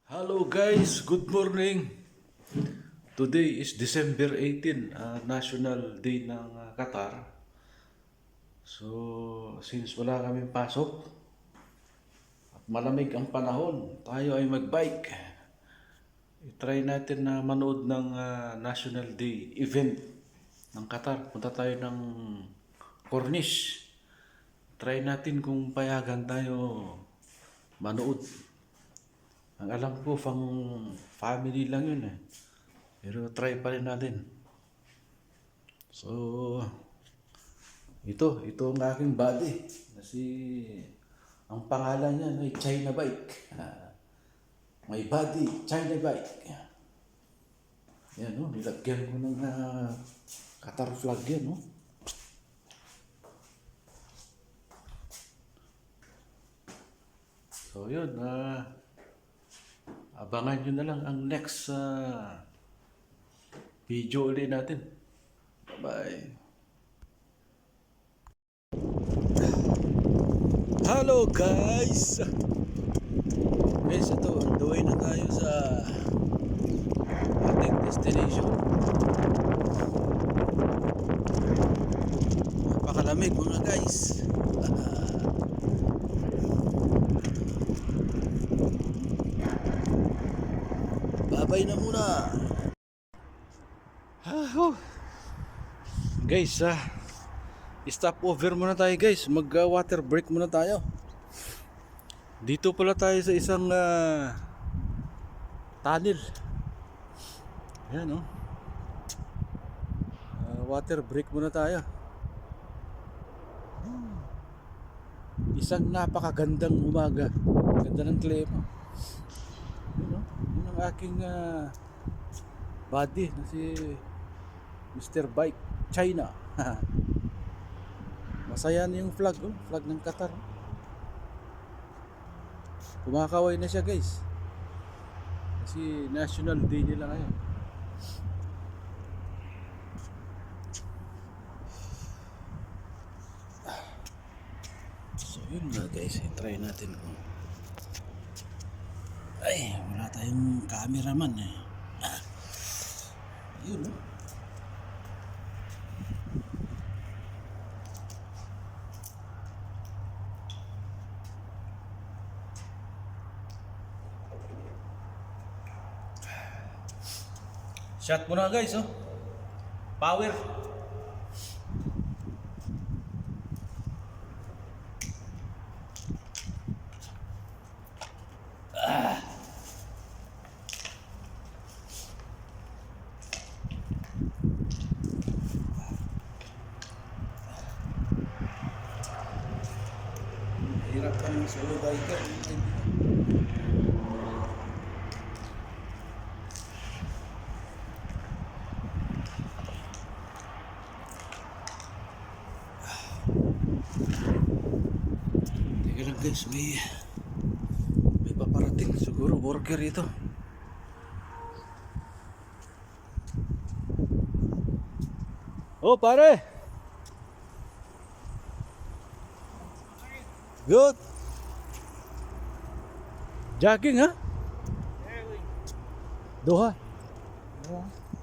Hello guys, good morning. Today is December 18, National Day ng Qatar. So, since wala kaming pasok at malamig ang panahon, tayo ay magbike. I-try natin na manood ng National Day event ng Qatar. Punta tayo ng Corniche. Try natin kung payagan tayo manood. Ang alam ko, family lang yun eh. Pero try pa rin natin. So, ito ang aking body. Kasi, ang pangalan niya ay China Bike. My body, China Bike. Yan o, nilagyan ko ng Qatar flag yan o. So yun, abangan nyo na lang ang next video ulit natin. Bye-bye. Hello guys! Guys, ito, on the way na tayo sa ating destination. Napakalamig mga guys. Babay na muna. Guys, stop over muna tayo guys. Mag water break muna tayo. Dito pala tayo sa isang tunnel. Ayan water break muna tayo. Isang napakagandang umaga. Ganda ng klima. Yun ang aking buddy na si Mr. Bike China. Masaya na yung flag, flag ng Qatar. Kumakaway na siya guys. Kasi National Day nila ngayon. So yun nga guys, try natin kung ay, wala tayong cameraman eh. Ayun Shot muna guys Power. Hirap ka ng solo biker. Teka lang guys, may paparating siguro worker ito. Oh pare, good. Jogging Doha.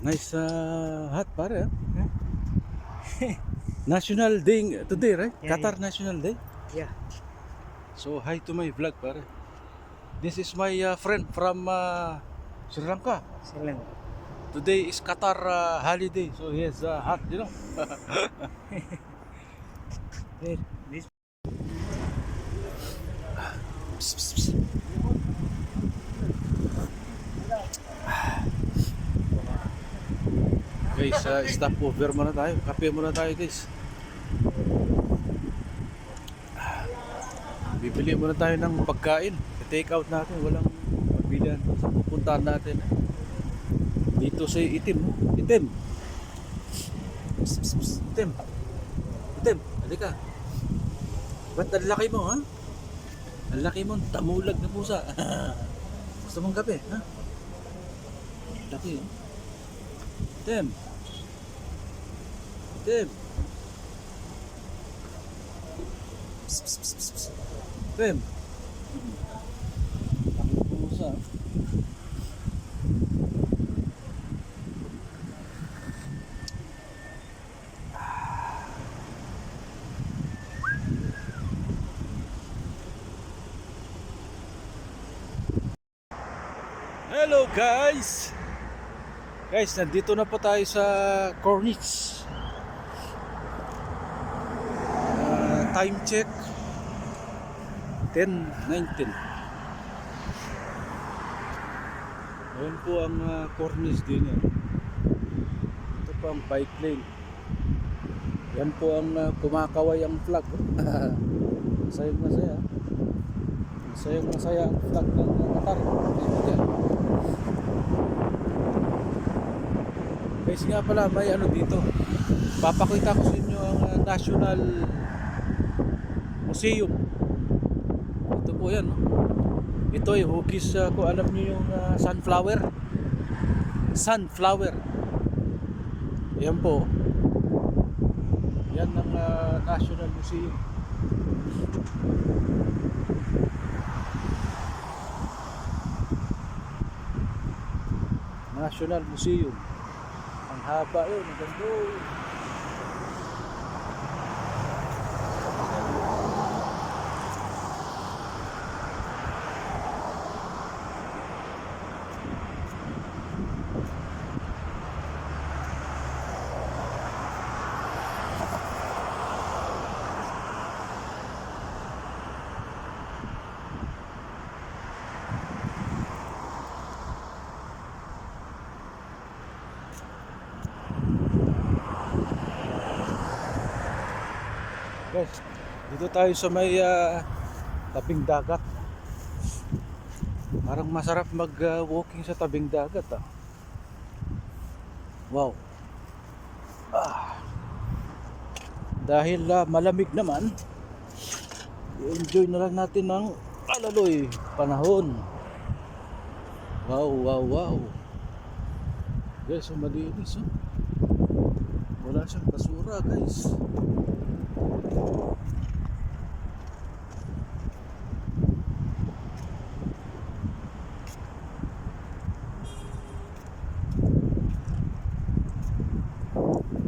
Nice hat pare National Day today, right? Yeah, Qatar National Day. Yeah. So hi to my vlog pare. This is my friend from Sri Lanka. Excellent. Today is Qatar holiday, so he has a hat, This Guys, stop over muna tayo. Kape muna tayo guys. Bibili muna tayo ng pagkain. Take out natin. Walang pagbilihan sa pupuntahan natin. Dito sa Itim. Itim. Itim. Halika. Ba't ang laki mo Ang laki mo. Tamulag na pusa. Gusto mong kape Laki Itim. Itim. Itim. Pusa. Hello guys! Guys, nandito na po tayo sa Corniche. Time check 10:19. Ayan po ang Corniche din yan. Ito po ang bike lane. Yan po ang kumakaway ang flag. Masayang masaya. Masayang masaya ang flag ng Qatar. Yan. Guys, nga pala may ano dito. Papakita ko sa inyo ang National Museum. Ito po yan, no? Ito ay hugis, kung alam niyo yung sunflower. Sunflower. Yan po. Yan ang National Museum. National Museum. Ang haba yun, ang ganda. Guys, dito tayo sa may tabing dagat. Parang masarap mag-walking sa tabing dagat, ah. Wow. Dahil malamig naman, i-enjoy na lang natin ng alaloy panahon. Wow, wow, wow. Guys, ang malinis, oh. Wala siyang basura, guys.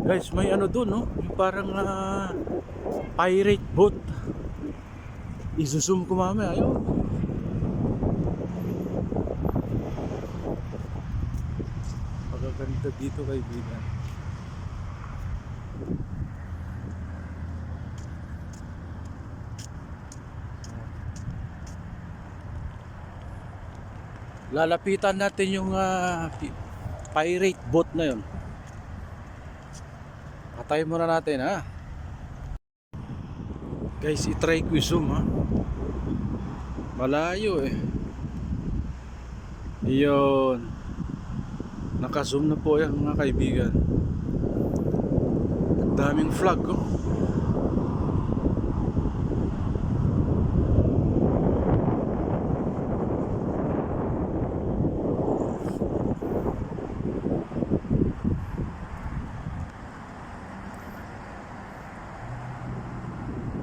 Guys, may ano doon, no? Yung parang pirate boat. Isusum ko mamaya, ayun. Pagkaganda dito, kaibigan. Lalapitan natin yung pirate boat na yun. Patayin muna natin, ha. Guys, i-try ko i-zoom, ha. Malayo eh. Iyon. Naka-zoom na po yan, mga kaibigan. Ang daming flag, oh.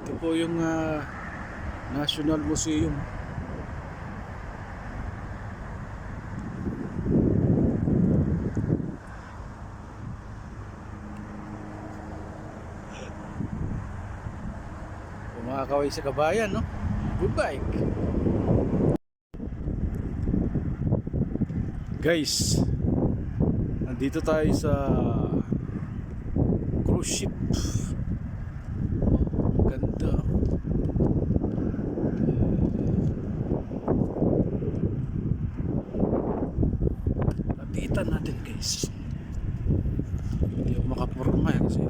Ito po yung National Museum. Kumakaway sa kabayan, no? Good bike. Guys, nandito tayo sa cruise ship. Ganda. Lapitan natin, guys. Hindi ako makapurma kasi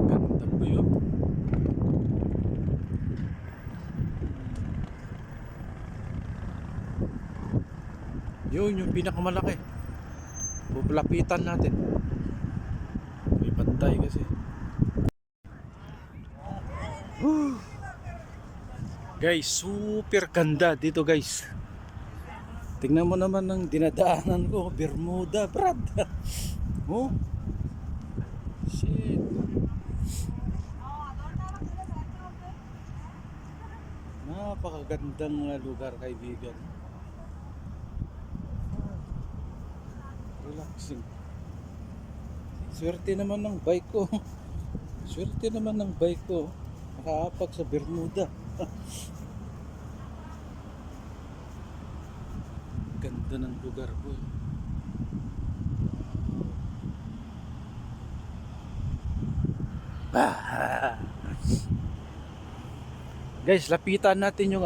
ganda po yun. Yun yung pinakamalaki. Pupulapitan natin. May pantay kasi. Guys, super ganda dito, guys. Tingnan mo naman ng dinadaanan ko, Bermuda, brad. Oh. Shit. Napakagandang lugar, kaibigan. Relaxing. Swerte naman ng bike ko. Swerte naman ng bike ko. Nakaapak sa Bermuda. Ganda ng lugar ko. Guys, lapitan natin yung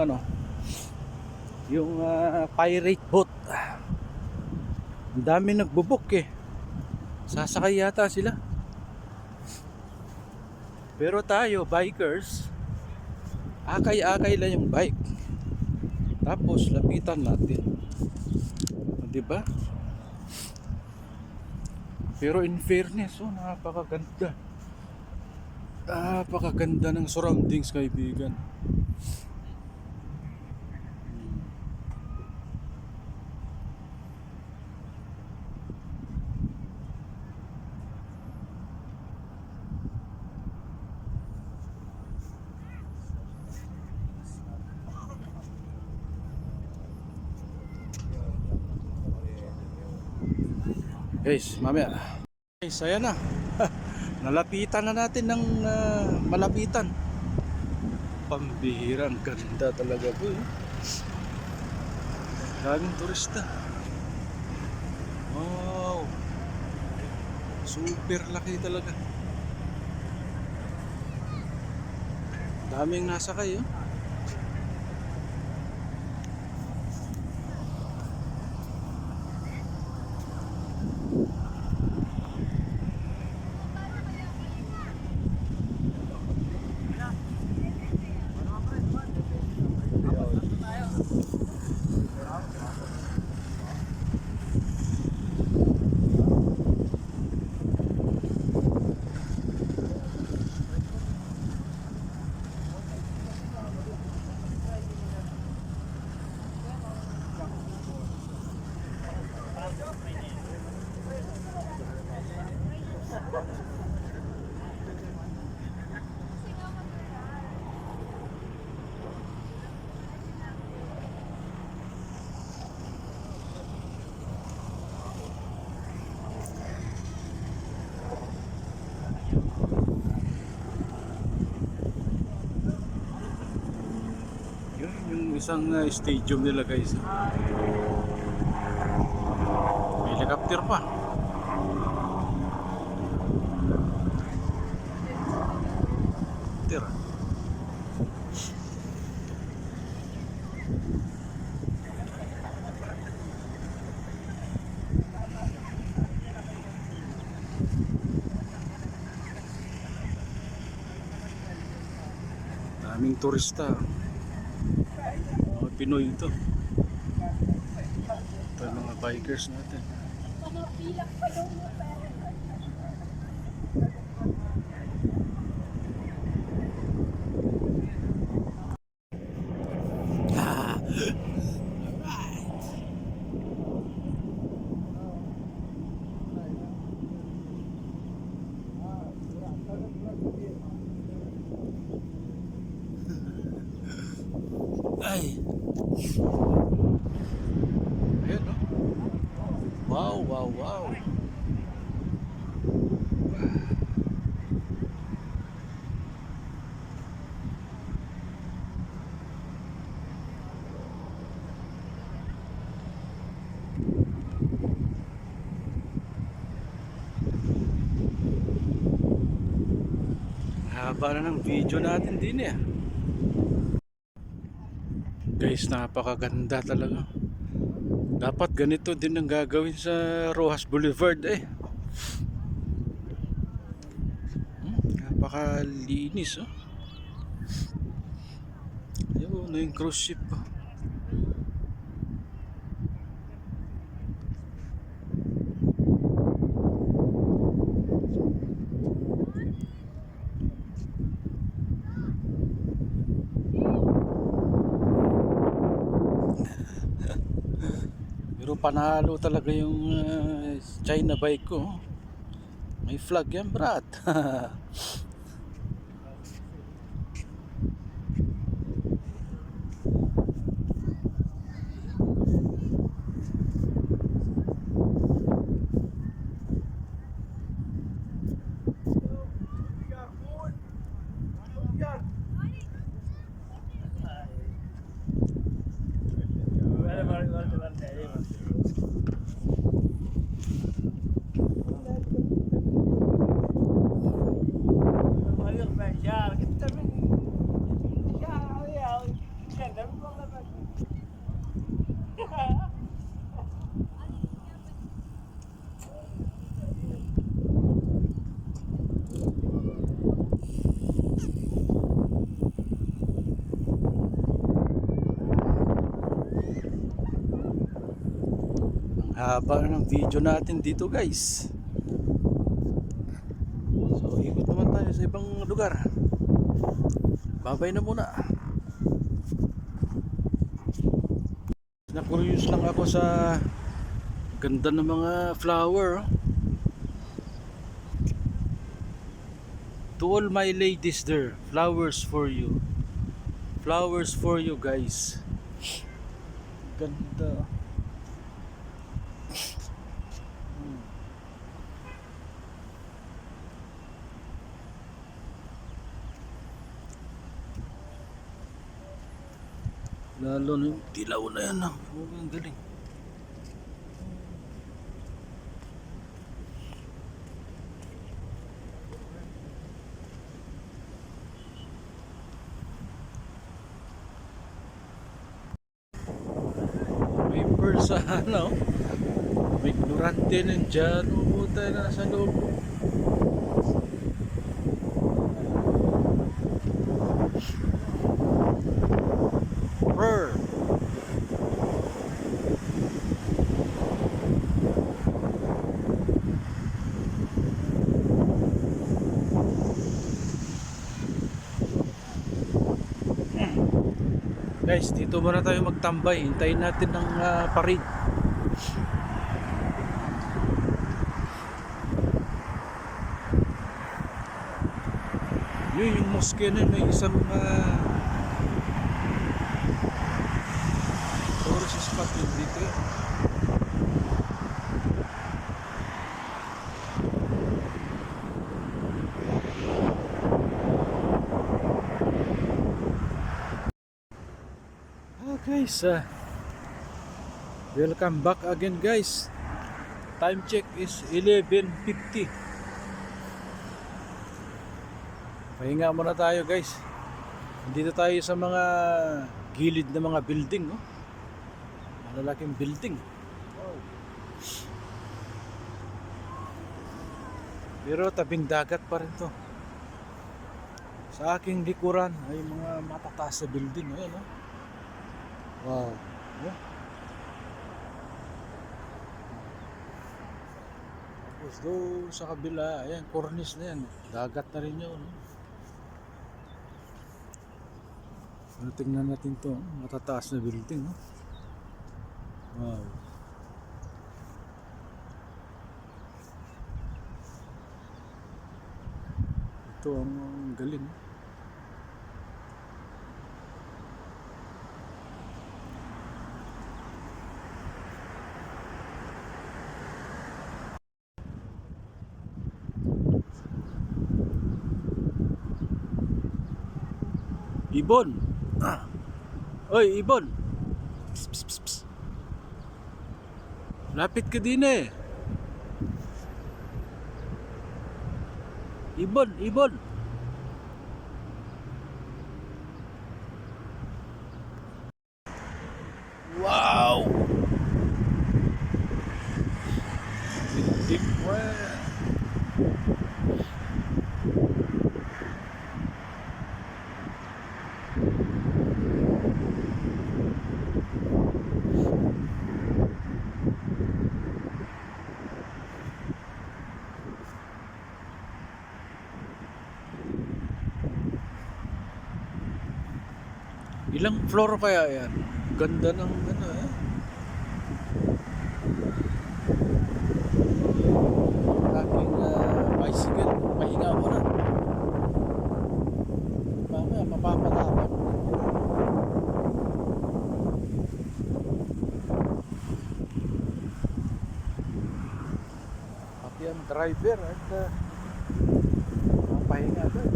yung pirate boat. Ang dami nagbubuk eh. Sasakay yata sila. Pero tayo, bikers, akay-akay lang yung bike. Tapos lapitan natin. 'Di ba? Pero in fairness, napakaganda. Napakaganda ng surroundings, kaibigan. Guys, mamaya. Guys, ayan na. Nalapitan na natin ng malapitan. Pambihirang ganda talaga po. Daming turista. Wow. Super laki talaga. Daming nasakay. Yun, yung isang stadium nila, guys. May helicopter pa. Helicopter. Daming turista. Mga Pinoy ito. Ito yung mga bikers natin. Ay. Ayan, no? Wow, wow, wow. Haba na ng video natin din eh. Guys, napakaganda talaga. Dapat ganito din ang gagawin sa Rojas Boulevard eh. Napakalinis oh. Ayun, yung cruise ship oh. Pero panalo talaga yung China bike ko. May flag yan, brat. شعرك انت من شعر يا كلام والله ما Haba ng video natin dito guys. So ikot naman tayo sa ibang lugar. Babay na muna. Na-curious lang ako sa ganda ng mga flower. To all my ladies there, flowers for you. Flowers for you guys. Ganda. Lalo na yung dilaw na yan. Ang galing. May bird sa ano. May ignorante nandyan. Puta na sa loob. Bird. Guys, dito muna tayo magtambay. Hintayin natin ng parade. Yun yung mosque na may isang tourist spot yun dito. Guys, welcome back again guys. Time check is 11:50. Pahinga muna tayo guys. Dito tayo sa mga gilid na mga building, oh. Malalaking building. Wow. Pero tabing dagat pa rin to. Sa aking likuran ay mga matataas na building, ayan, oh. Wow. Yeah. Tapos doon sa kabila, ayan, cornice na yan. Dagat na rin yun. So, tingnan natin to, matataas na building. No? Wow. Ito ang galing. Ibon. Oy, Ibon. Psst, psst, psst, psst. Lapit ka din eh. Ibon, Ibon. Wow. Big well. Ilang floor kaya yan? Ganda ng ano eh. Aking bicycle. Pahinga mo na. Mamaya mapapalaban. Pati ang driver at pahinga doon.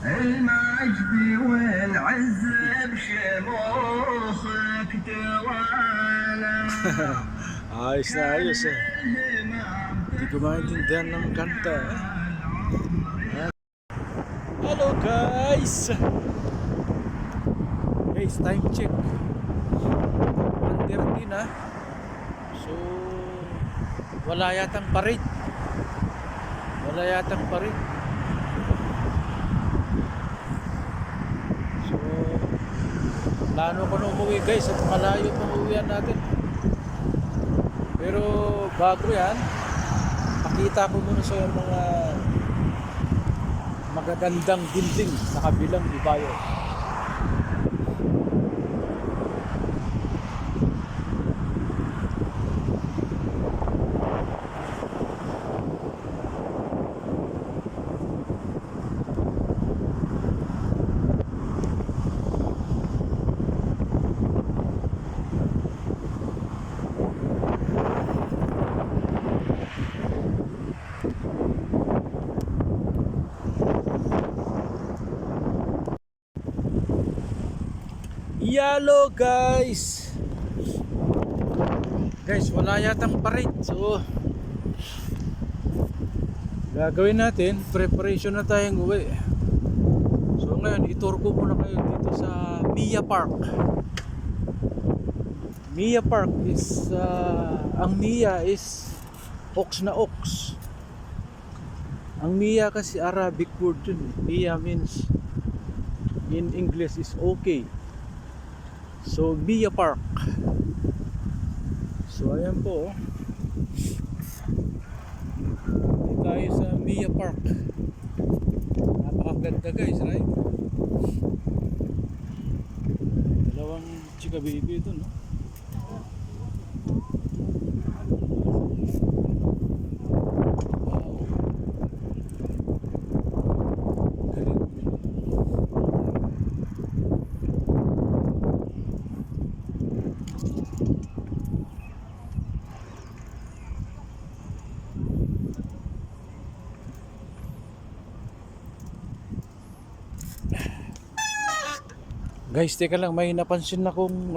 المعجب والعز Ayos na ayos eh. Hindi ko maintindihan ng kanta eh. Hello guys! Guys, time check. 1:30 na. So, wala yatang parade. Wala yatang parade. So, plano ko na umuwi guys at malayo pang uwian natin. Pero bago yan, pakita ko muna sa mga magagandang building sa kabilang ibayo. Yalo guys. Guys, wala yatang parade. So gagawin natin, preparation na tayong uwi. So ngayon, itour ko muna kayo dito sa Mia Park. Mia Park is ang Mia is ox na ox. Ang Mia kasi Arabic word yun. Mia means in English is okay. So, Mia Park. So, ayan po. Dito tayo sa Mia Park. Napakaganda guys, right? Dalawang chika baby ito, no? Wow. Galing. Guys, teka lang, may napansin akong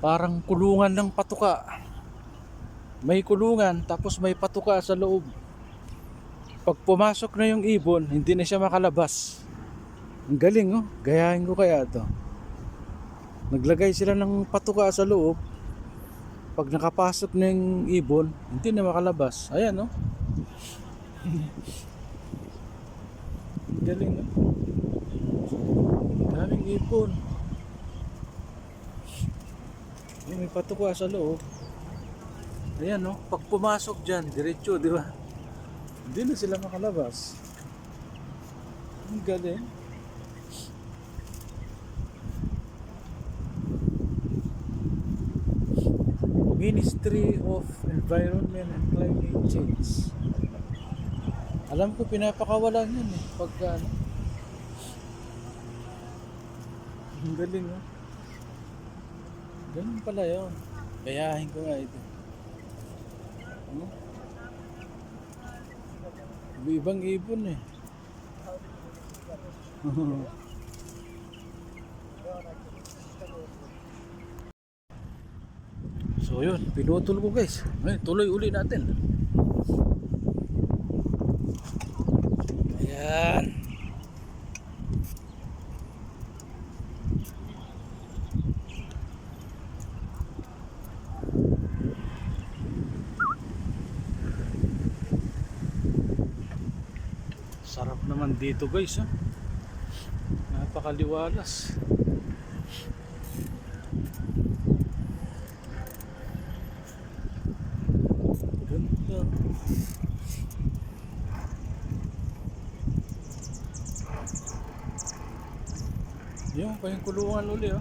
parang kulungan ng patuka. May kulungan tapos may patuka sa loob. Pag pumasok na yung ibon, hindi na siya makalabas. Ang galing, oh. Gayahin ko kaya to. Naglagay sila ng patuka sa loob. Pag nakapasok na yung ibon, hindi na makalabas. Ayan, oh. Ang galing, oh. Daming ipon. May patuka sa loob. Ayan, no? Pag pumasok dyan, diretso, di ba? Hindi na sila makalabas. Ang galing. Ministry of Environment and Climate Change. Alam ko pinapakawalan yun eh. Pagka ang galing, oh. Ganun pala yun. Gayahin ko nga ito. Ibang ibon eh. So yun, pinutol ko guys. Ngayon, tuloy uli natin. Ayan. Sarap naman dito guys, ha? Napakaliwalas. Ganda. Yung pa yung kulungan uli, ha?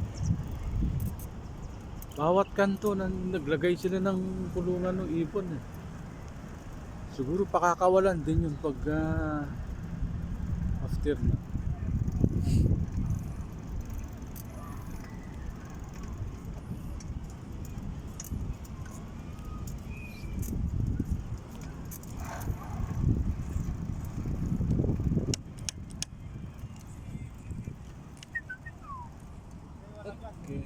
Bawat kanto naglagay sila ng kulungan ng ibon, eh. Siguro pakakawalan din yun pag after na. Okay.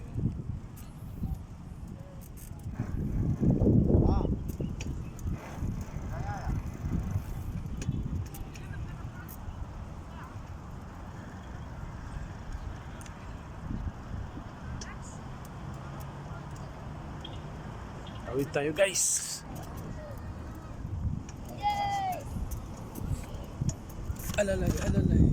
Tawid tayo guys. Alalay, alalay.